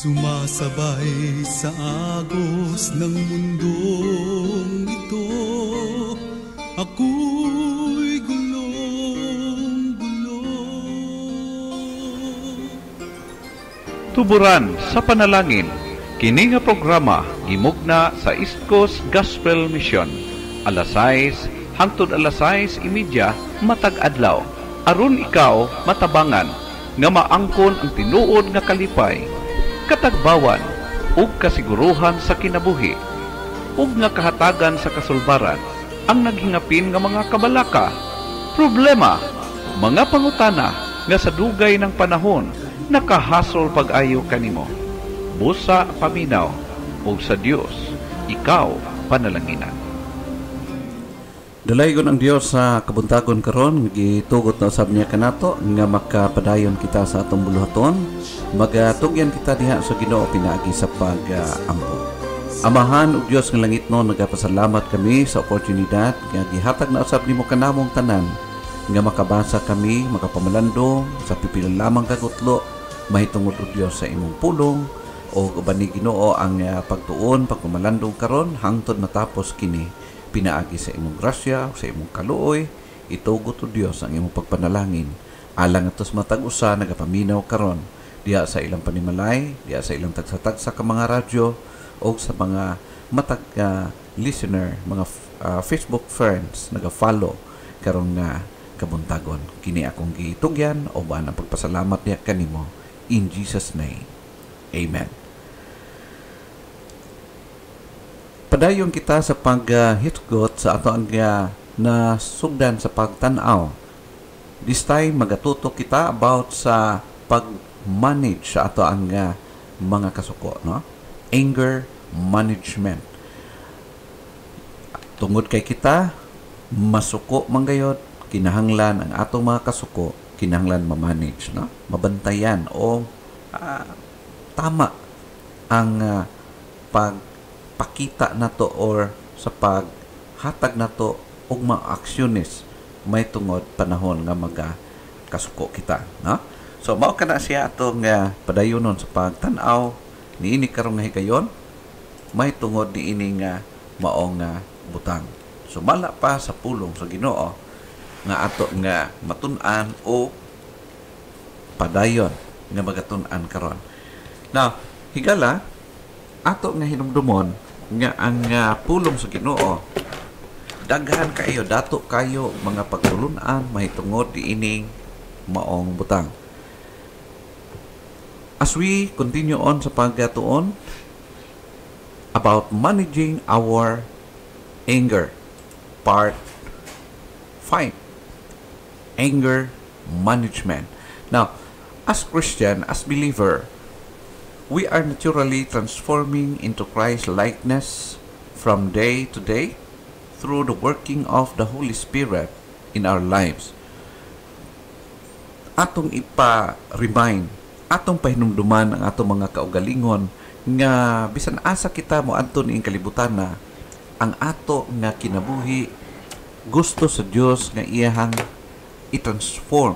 Sumasabay sa agos ng mundong ito, ako'y gulong-gulo. Tuburan sa panalangin, kini nga programa gimugna sa East Coast Gospel Mission, alas 6 hangtod alas 6:30 matag adlaw, aron ikaw matabangan nga maangkon ang tinuod nga kalipay, katagbawan ug kasiguruhan sa kinabuhi, ug nga kahatagan sa kasulbaran ang naghingapin nga mga kabalaka, problema, mga pangutana nga sa dugay ng panahon nakahasol pag-ayo kanimo. Busa paminaw ug sa Dios ikaw panalanginan. Dalaygon ang Dios sa kabuntagon karon, gitugot na usab niya kanato nga makapadayon kita sa atong buluhaton. Magatugyan kita diha sa Ginoo pinaagi sa pag-ampo. Amahan ug Dios nga langit no, nagapasalamat kami sa oportunidad nga gihatag na usab nimo kanamong tanan nga makabasa kami, makapamalandong sa pipila lamang kagutlo mahitungod og Dios sa imong pulong o uban ni Ginoo ang pagtuon, pagpamalandong karon hangtod matapos kini. Pinaagi sa imong grasya, sa imong kaluoy, itugot o Dios ang imong pagpanalangin. Alang atos matag-usa, nagapaminaw karon diya sa ilang panimalay, diya sa ilang tagsa-tagsa ka mga radyo, o sa mga matag listener, mga Facebook friends, naga-follow karon nga kabuntagon. Kini akong gitugyan, o ba ang pagpasalamat diya kanimo. In Jesus' name, Amen. Padayon kita sa pag-hitgot sa ato ang na sugdan sa pagtanaw. This time, magatuto kita about sa pag-manage sa ato ang mga kasuko, no? Anger management. Tungod kay kita, masuko manggayod, kinahanglan ang atong mga kasuko, kinahanglan ma-manage, no? Mabantayan o tama ang pagpakita nato or sa paghatag nato og mga aksyones may tungod panahon nga kasuko kita, no? So mao kana siya atong padayonon sa pagtan-aw niini karong nga higayon, may tungod niini nga maong butang. Sumala pa sa pulong sa Ginoo nga ato nga matun-an o padayon nga magatun-an karon. Now, higala ato nga hinumdumon nga ang pulong sa Ginoo daghan kayo, dato kayo mga pagtulunan mahitungod diining maong butang. As we continue on sa pagtuon about managing our anger, part 5, anger management. Now, as Christian, as believer, we are naturally transforming into Christ likeness from day to day through the working of the Holy Spirit in our lives. Atong ipa-remind, atong pahinumduman ang atong mga kaugalingon nga bisan asa kita mo anton ing kalibutan na ang ato nga kinabuhi gusto sa Dios nga iyahang i-transform.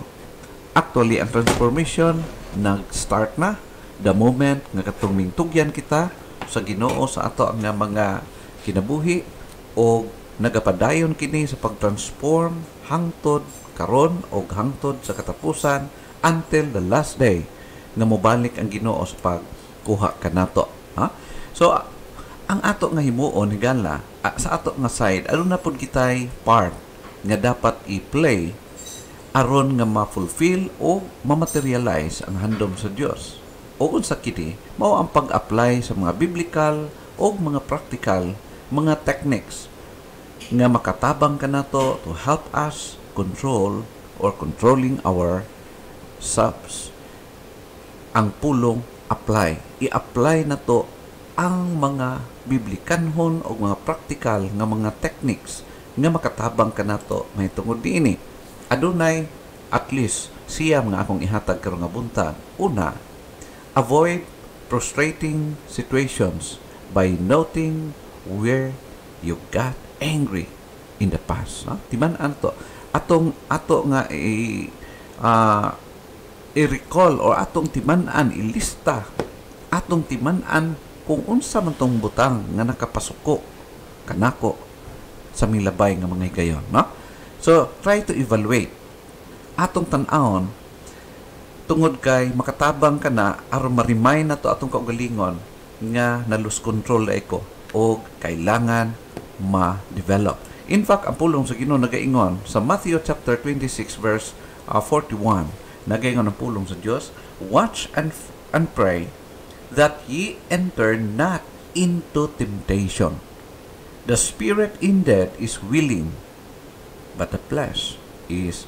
Actually, ang transformation nag-start na the moment nga katong tugyan kita sa Ginoo sa ato ang mga kinabuhi o nagapadayon kini sa pag-transform hangtod karon o hangtod sa katapusan until the last day nga mobalik ang Ginoo sa pagkuha kanato. Ha? So ang ato nga himuon higala sa ato nga side, ano na pud kitay part nga dapat i-play aron nga ma-fulfill o ma-materialize ang handom sa Dios. O kung sa kini, mao ang pag-apply sa mga biblical o mga practical mga techniques nga makatabang kanato to help us control or controlling our selves. Ang pulong apply. I-apply na to ang mga biblikanhon o mga practical nga mga techniques nga makatabang kanato may tungod diini. Adunay at least siya nga akong ihatag karon nga buntag. Una, avoid frustrating situations by noting where you got angry in the past. No? Timan-an to. Ato nga i-recall or atong timan-an, ilista atong timan-an kung unsa man tong butang nga nakapasuko kanako sa milabay nga mga higayon, no? So, try to evaluate. Atong tan-awon tungod kay makatabang ka na aron ma-remind na to atong kaugalingon nga na-lose control na iko o kailangan ma-develop. In fact, ang pulong sa Ginoo nagaingon sa Matthew chapter 26 verse 41, nagaingon ang pulong sa Dios, watch and pray that ye enter not into temptation. The spirit indeed is willing, but the flesh is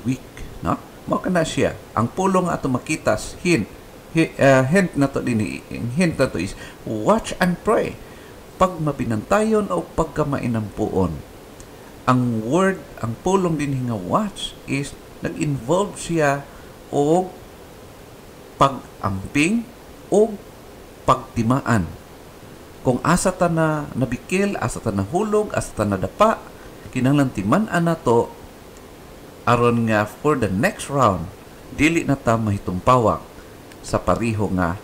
weak. No? Mao kana siya. Ang pulong ato makitas hint na to din, hint na to is watch and pray. Pag mapinantayon o pagka mainampuon. Ang word, ang pulong din nga watch is nag-involve siya o pag-amping o pagtimaan. Kung asa ta na nabikil, asa ta nahulog, asa ta nadapa, kinahanglan timan-an nato aron nga for the next round dili na ta mahitumpawak sa pariho nga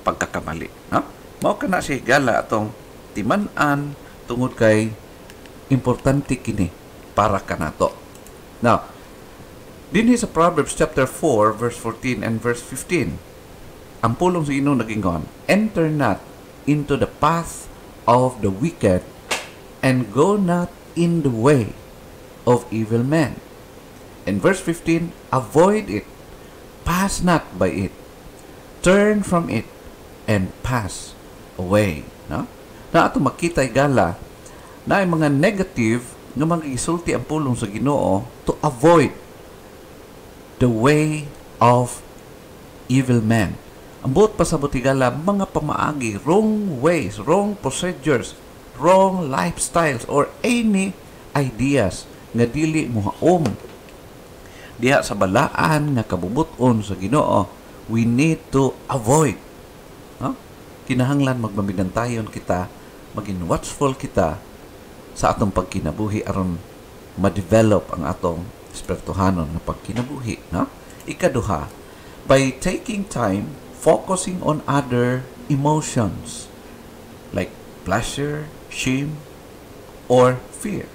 pagkakamali, no? Mao kana si higala atong timan-an tungod kay importante kini para kanato. Now, dinhi sa Proverbs chapter 4 verse 14 and verse 15, ang pulong sa Ginoo nagingon, enter not into the path of the wicked and go not in the way of evil men. In verse 15, avoid it, pass not by it, turn from it, and pass away. No? Na ato makita igala na ay mga negative nga mga gisulti ang pulong sa Ginoo to avoid the way of evil men. Ang buot pa sa butigala, mga pamaagi, wrong ways, wrong procedures, wrong lifestyles, or any ideas nga dili muhaom diha sa balaan nga kabubuton sa Ginoo, we need to avoid. No? Kinahanglan magmamidantayon kita, maging watchful kita sa atong pagkinabuhi aron ma-develop ang atong espirituhanon nga pagkinabuhi. No? Ikaduha, by taking time focusing on other emotions like pleasure, shame, or fear.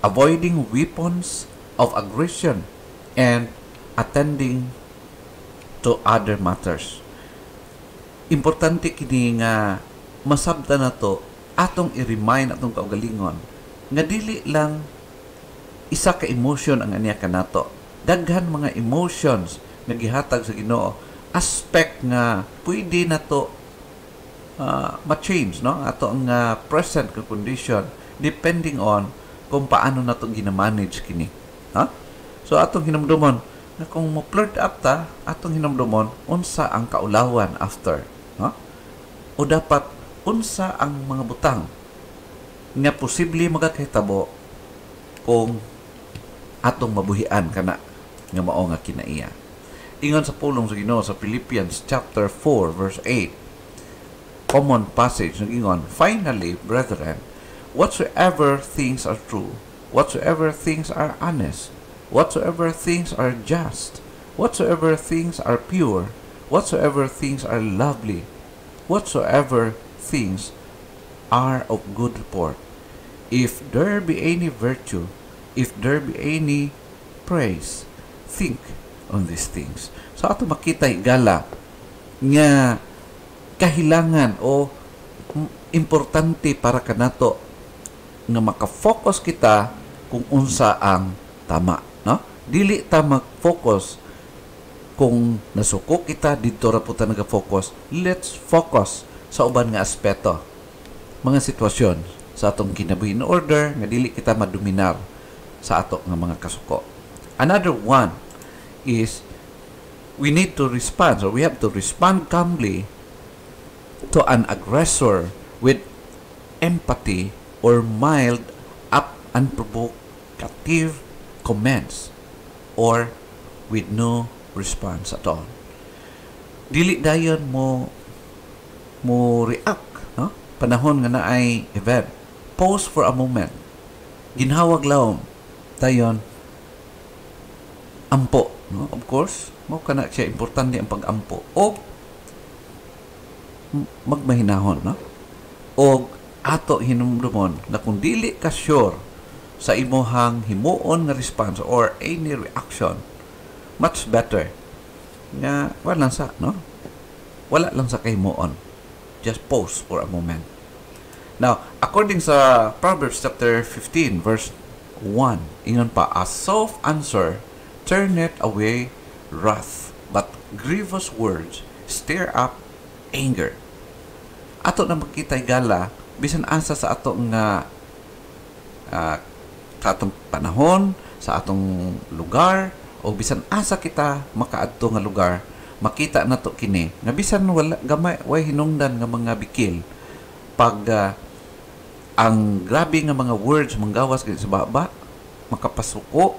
Avoiding weapons of aggression and attending to other matters. Importante kini nga masabtan nato atong i-remind atong kaugalingon nga dili lang isa ka emotion ang aniya kanato. Daghan mga emotions nga gihatag sa Ginoo, aspect nga pwede nato ma-change, no? Ato ang present condition depending on kung paano nato gina-manage kini. Ha? So atong hinumdumon na kung mo flirt up ta, atong hinumdumon unsa ang kaulawan after, ha? O dapat unsa ang mga butang nga posible magakahitabo kung atong mabuhian kana nga mao nga kinaiya. Ingon sa pulong sa Ginoo sa Philippians chapter 4 verse 8, common passage ingon, finally, brethren, whatsoever things are true, whatsoever things are honest, whatsoever things are just, whatsoever things are pure, whatsoever things are lovely, whatsoever things are of good report, if there be any virtue, if there be any praise, think on these things. So ato makita igala nga kahilangan o importante para kanato nga maka-focus kita kung unsa ang tama, no? Dili ta mag-focus kung nasuko kita dito ra puta naga-focus. Let's focus sa uban nga aspeto, mga sitwasyon sa atong kinabuhi in order nga dili kita madominar sa ato nga mga kasuko. Another one is we need to respond, or we have to respond calmly to an aggressor with empathy or mild up unprovocative comments or with no response at all. Dili dayon mo react, no? Panahon nga naay event, pause for a moment, ginhawag lawom dayon ampo, no? Of course mo kana siya importante ang pag-ampo o magmahinahon, no? O ato hinumdumon na kung dili ka sure sa imuhang himuon nga response or any reaction, much better nga wala lang sa, no? Wala lang sa kahimuon. Just pause for a moment. Now, according sa Proverbs chapter 15 verse 1, ingon pa, a soft answer turneth away wrath, but grievous words stir up anger. Ato na makita gala bisan asa sa ato nga sa atong panahon, sa atong lugar, o bisan asa kita makaadto nga lugar, makita nato kini nga bisan wala gamay way hinungdan nga mga bikil pag ang grabe nga mga words manggawas sa baba, makapasuko,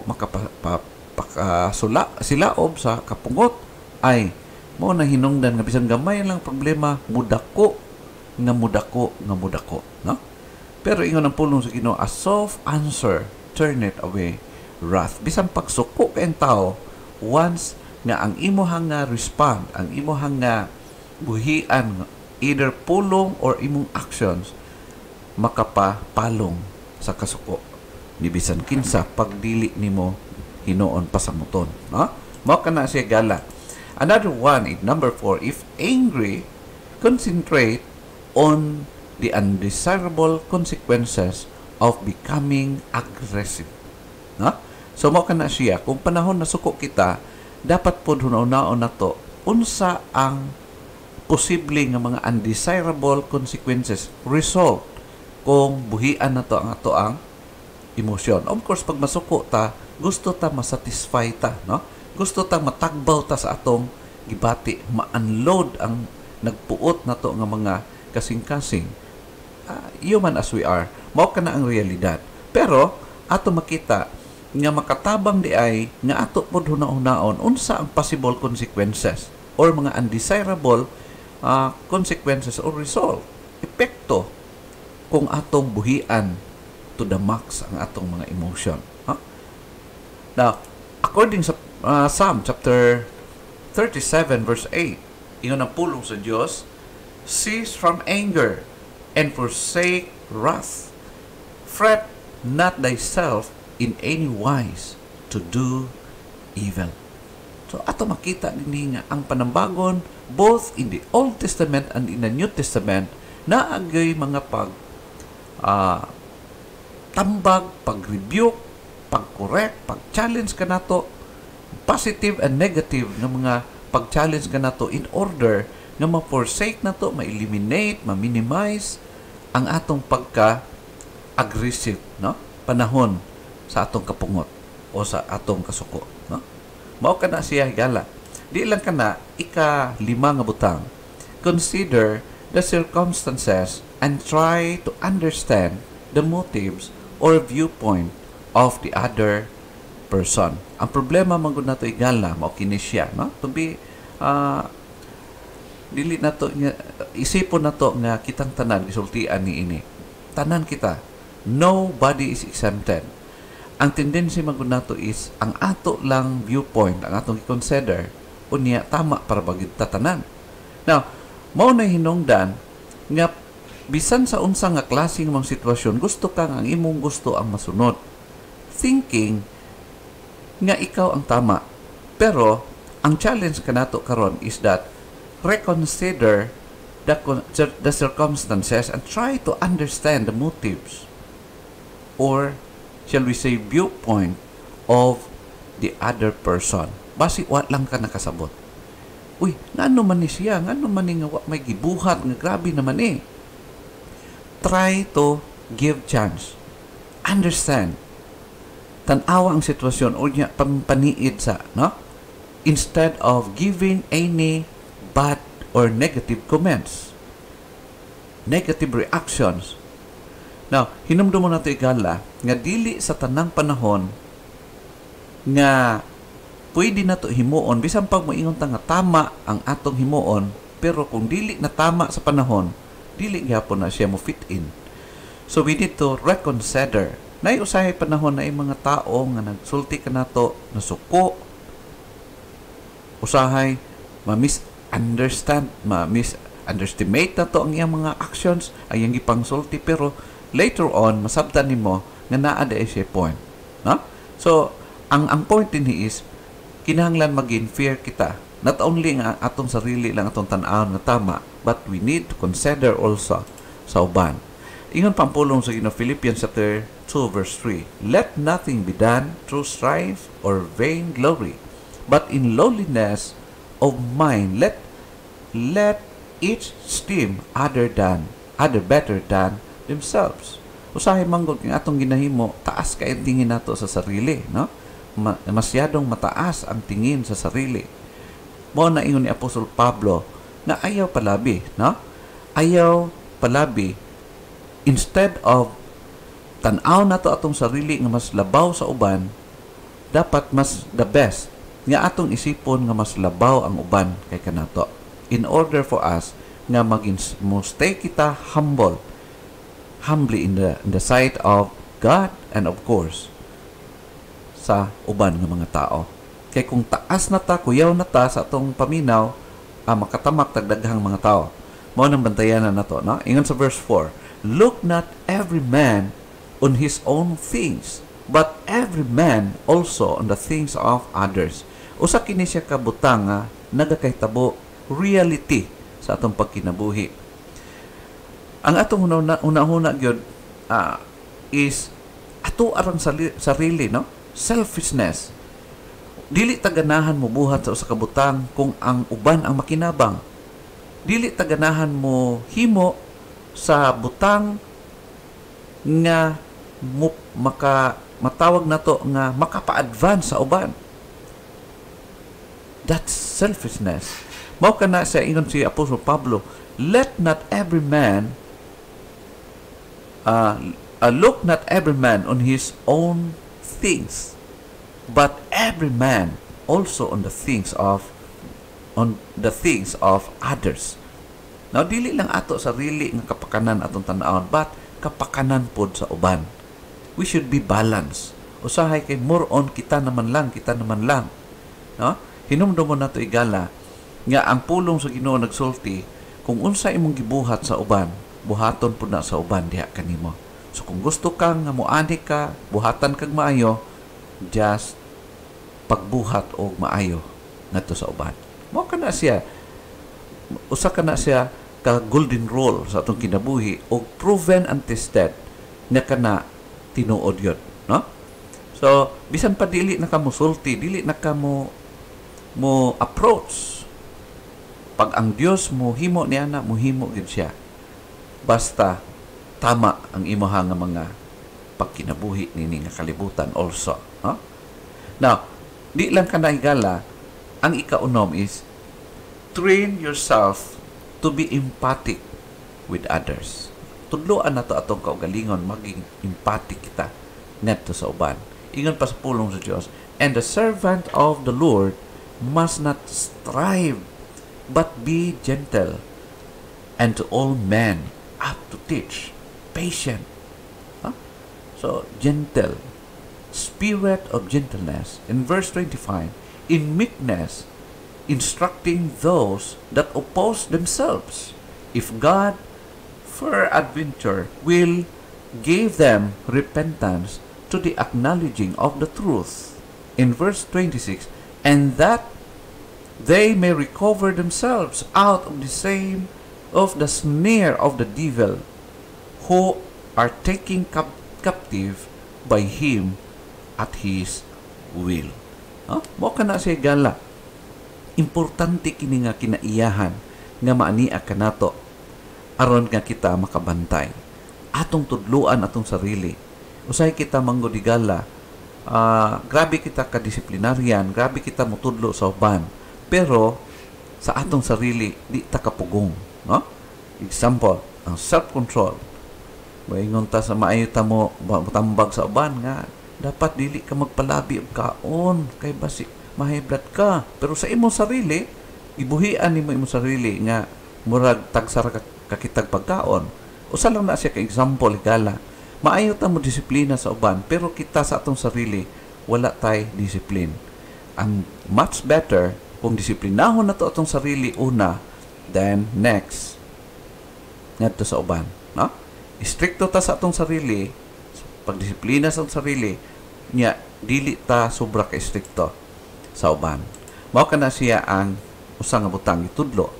silaob sa kapungot, ay mo na hinungdan nga bisan gamay lang problema, mudako, no? Pero ingon ang pulong sa Ginoo, a soft answer turneth away wrath. Bisan pagsuko kay tao, once nga ang imuhang nga respond, ang imuhang nga buhian, either pulong or imong actions, makapapalong sa kasuko ni bisan kinsa pagdili nimo hinuon pasamuton, no? Mao kana siya gala. Another one is number 4, if angry, concentrate on the undesirable consequences of becoming aggressive, no? So mao kana siya kung panahon na suko kita, dapat pod hunaw-naon nato unsa ang posible nga mga undesirable consequences result kung buhian nato ang ato ang emosyon. Of course, pag masuko ta, gusto ta masatisfy ta, no? Gusto ta matagbaw ta sa atong gibati, ma-unload ang nagpuot nato nga mga kasing-kasing. Human as we are, mao kana ang realidad. Pero ato makita nga makatabang di ay nga ato pod hunaon unsa ang possible consequences or mga undesirable consequences or result, epekto kung atong buhian to the max ang atong mga emotion. Now, according sa Psalm chapter 37 verse 8, ingon ang pulong sa Dios, cease from anger and forsake wrath. Fret not thyself in any wise to do evil. So ato makita dinhi nga ang panambagon both in the Old Testament and in the New Testament naagay mga tambag, pag-rebuke, pag-correct, pag-challenge ka nato, positive and negative na mga pag-challenge ka nato in order na ma-forsake nato, ma-eliminate, ma-minimize ang atong pagka-aggressive, no? Panahon sa atong kapungot o sa atong kasuko, no? Mao kana siya gala. Di lang kana ika-5 nga butang. Consider the circumstances and try to understand the motives or viewpoint of the other person. Ang problema man gud nato igala mao kini siya, no? To be dili nato isipon nato nga kitang tanan gisultian niini. Tanan kita. Nobody is exempted. Ang tendency man gud nato is ang ato lang viewpoint, ang atong i-consider unya tama para bagid tanan. Now, mao na hinungdan nga bisan sa unsa nga klase ng mga sitwasyon, gusto kang ang imong gusto ang masunod. Thinking nga ikaw ang tama. Pero, ang challenge kanato karon is that reconsider the circumstances and try to understand the motives or, shall we say, viewpoint of the other person. Basi, wa lang ka nakasabot. Uy, ngano man ni siya, ngano man ni nga may gibuhat, nga grabe naman eh. Try to give chance. Understand. Tanawa ang sitwasyon o niya pampaniid sa, no? Instead of giving any bad or negative comments. Negative reactions. Now, hinumdum mo na ito igala, nga dili sa tanang panahon nga pwede na ito himuon, bisan pag moingon ta nga tama ang atong himuon, pero kung dili na tama sa panahon, dili gyapon na siya mo fit in. So we need to reconsider. Nay usahay panahon na mga tao nga nagsulti ka nato, nasuko, usahay ma-misunderstand, underestimate na to ang iyang mga actions, ang iyang gipangsulti, pero later on masabtan nimo nga naa day siya point, no? So ang point din is kinahanglan maging fair kita, not only nga atong sarili lang atong tan-aw nga tama, but we need to consider also sa uban. Ingon pampulong sa Philippians chapter 2 verse 3, let nothing be done through strife or vain glory, but in lowliness of mind let each esteem other better than themselves. Usahay manggod ng atong ginahimo, taas kay ang tingin nato sa sarili, no? Masyadong mataas ang tingin sa sarili. Mo na ingon ni Apostol Pablo na ayaw palabi, no? Ayaw palabi. Instead of tan-aw nato atong sarili nga mas labaw sa uban, dapat mas the best nga atong isipon nga mas labaw ang uban kay kanato. In order for us nga stay kita humbly in the sight of God and of course sa uban ng mga tao. Kay kung taas na ta, kuyaw na ta sa atong paminaw, makatamak tagdaghang mga tao. Mao nang bantayan na nato, no? Ingon sa verse 4, look not every man on his own things, but every man also on the things of others. Usa kini siya kabutang nga nagakahitabo reality sa atong pagkinabuhi. Ang atong una-una gyud is ato arang sarili, no? Selfishness. Dili ta ganahan mo buhat sa usa ka butang kung ang uban ang makinabang. Dili ta ganahan mo himo sa butang nga matawag nato nga makapa-advance sa uban. That's selfishness. Mao kana sa ingon si Apostol Pablo, let not every man look not every man on his own things, but every man also on the things of others. Now dili lang ato sarili nga kapakanan atong tan-awon, but kapakanan pod sa uban. We should be balanced. Usahay kay more on kita naman lang, no? Hinumdumon nato igala nga ang pulong sa Ginoo nagsulti, kung unsa imong gibuhat sa uban, buhaton pud na sa uban diha kanimo. So kung gusto kang nga moani ka, buhatan kag maayo, just pagbuhat og maayo ngadto sa uban. Mao kana siya, usa kana siya ka golden rule sa atong kinabuhi og proven and tested nga kana tinuod yun, no? So bisan pa dili na ka mosulti, dili na ka mo approach, pag ang Dios mo himo niya na, muhimo gid siya. Basta tama ang imuha nga mga pagkinabuhi nini nga kalibutan also, no? Now, di lang ka naigala, ang ikaunom is train yourself to be empathic with others. Tudloan nato atong kaugalingon maging empathic kita ngadto sa uban. Ingon pa sa pulong sa Dios, and the servant of the Lord must not strive, but be gentle, and to all men up to teach, patient. Huh? So, gentle, spirit of gentleness. In verse 25, in meekness, instructing those that oppose themselves, if God peradventure will give them repentance to the acknowledging of the truth. In verse 26, and that they may recover themselves out of the snare of the devil, who are taken captive by him at his will. Mo kana siya gala. Importante kini nga kinaiyahan nga maania kanato aron nga kita makabantay. Atong tudluan atong sarili. Usay kita manggodigala. Grabe kita kadisiplinaryan, grabe kita mutudlo sa uban. Pero sa atong sarili di ta kapugong, no? Example, ang self-control. Moingon ta sa maayo ta mo tambag sa uban nga dapat dili ka magpalabi og kaon kay basi mahiblat ka. Pero sa imong sarili, ibuhian nimo imong sarili nga murag tagsara ka kitag pagkaon. Usa lang na siya ka example gala. Maayo ta mo disiplina sa uban, pero kita sa atong sarili wala tay discipline. Ang much better kung disiplinahon nato atong sarili una, Then next, ngadto sa uban, no? Istrikto ta sa atong sarili, pagdisiplina sa atong sarili, nya dili ta sobra ka istrikto sa uban. Mao kana siya ang usa nga butang itudlo.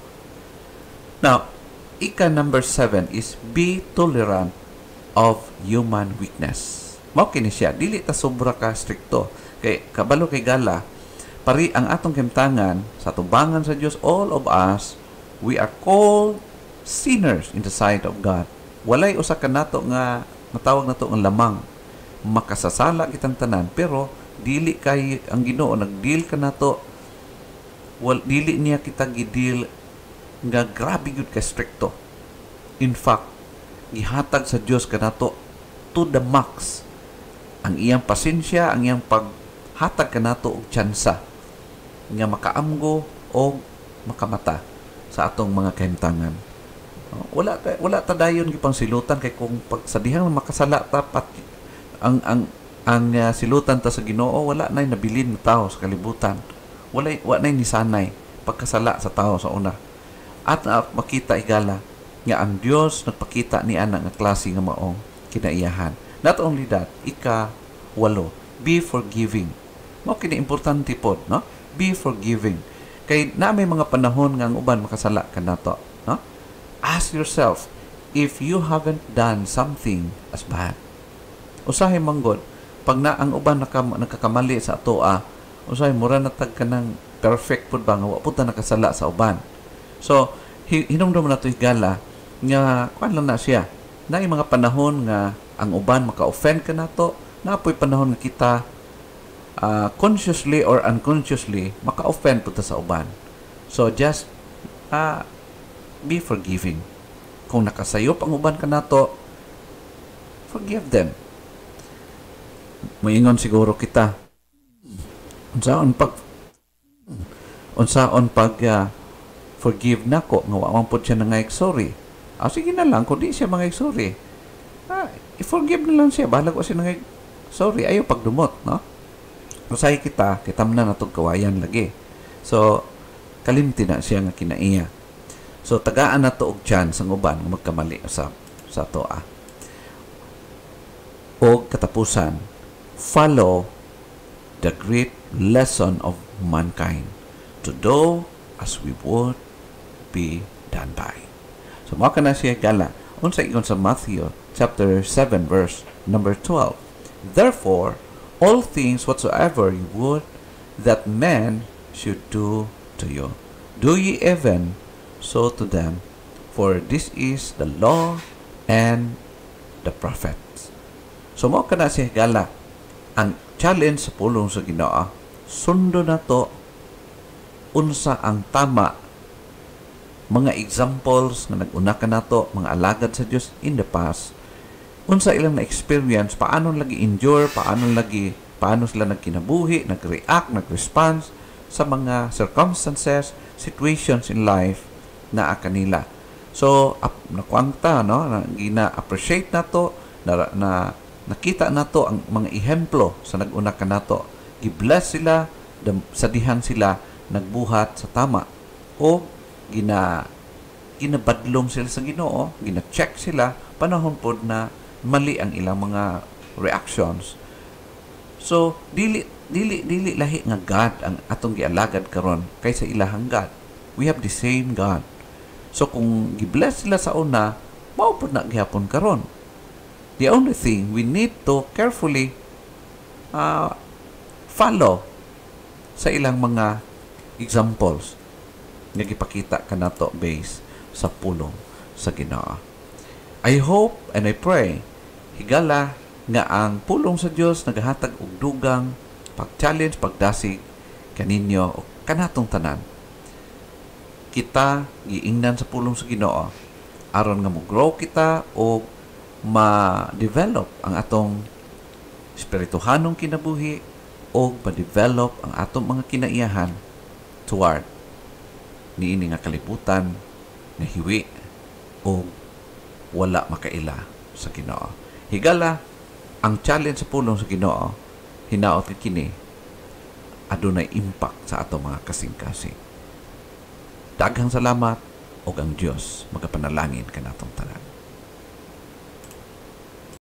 Now, number 7 is be tolerant of human weakness. Mao kini siya, dili ta sobra ka strikto. Kay kabalo kay gala, pari ang atong kimtangan sa tubangan sa Dios, all of us, we are called sinners in the sight of God. Walay usa ka nato nga matawag nato nga lamang makasasala kitang tanan, pero dili kay ang Ginoo nagdeal ka nato, dili niya kita gidil nga grabe gyud ka strikto. In fact, gihatag sa Dios kanato to the max ang iyang pasensya, ang iyang paghatag kanato og tsansa nga makaamgo o makamata sa atong mga kahimtangan. Wala ta dayon gipang silutan, kay kung sa dihang makasala ta ang silutan ta sa Ginoo, wala nay nabilin na tao sa kalibutan. Wala nay nisanay pagkasala sa tao sa una. At makita igala nga ang Dios nagpakita ni ana nga klase nga maong kinaiyahan. Not only that, 8, be forgiving. Mao kini importante pod, no? Be forgiving. Kay na may mga panahon nga ang uban makasala kanato, no? Ask yourself if you haven't done something as bad. Usahay manggod, pag na ang uban nakakamali sa atoa, usahay mura na tag ka ng perfect pod ba nga wa pud ta nakasala sa uban. So hinumdum na to igala nga kuan lang na siya. Na mga panahon nga ang uban maka-offend ka nato, napoy panahon nga kita consciously or unconsciously maka-offend pud ta sa uban. So just be forgiving. Kung nakasayop ang uban ka nato, forgive them. Moingon siguro kita, unsaon pag forgive nako nga wa man pud siya nangayag sorry. Sige na lang kung di siya mangayag sorry. I-forgive na lang siya, bahala ko siya nangayag sorry, ayaw pagdumot, no? Usay kita man na natog kawayan lagi. So kalimti na siya nga kinaiya. So tagaan na to og chance ang uban nga magkamali sa toa. O katapusan, follow the great lesson of mankind, to do as we would be done by. So mao kana siya gala. Unsa ingon sa Matthew chapter 7 verse number 12. Therefore, all things whatsoever you would that men should do to you, do ye even so to them, for this is the law and the prophets. So mao kana siya gala. Ang challenge sa pulong sa Ginoo, sundo na to unsa ang tama mga examples nga nag-una ka nato, mga alagad sa Dios in the past. Unsa ilang na-experience, paano lagi endure, paano sila nagkinabuhi, nag-react, nag-response sa mga circumstances, situations in life na kanila. So, nakuangta, no? Gina-appreciate nato, na nakita nato ang mga ehemplo sa nag-una ka nato. I-bless sila, sa dihan sila nagbuhat sa tama. O ginabadlong sila sa Ginoo, gina-check sila, panahon pod na mali ang ilang mga reactions. So, dili lahi nga God ang atong gialagad karon kaysa ilahang God. We have the same God. So, kung gi-bless sila sa una, mao pod na gihapon karon. The only thing we need to carefully follow sa ilang mga examples nga gipakita kanato based sa pulong sa Ginoo. I hope and I pray higala nga ang pulong sa Dios nagahatag og dugang pag-challenge, pagdasig kaninyo o kanatong tanan. Kita giingnan sa pulong sa Ginoo aron nga mo-grow kita o ma-develop ang atong espirituhanong kinabuhi o ma-develop ang atong mga kinaiyahan toward niini nga kalibutan nga hiwi o wala makaila sa Ginoo. Higala ang challenge sa pulong sa Ginoo, hinaot kini adunay impact sa atong mga kasing-kasing. Daghang salamat o ang Dios magapanalangin kanatong tanan.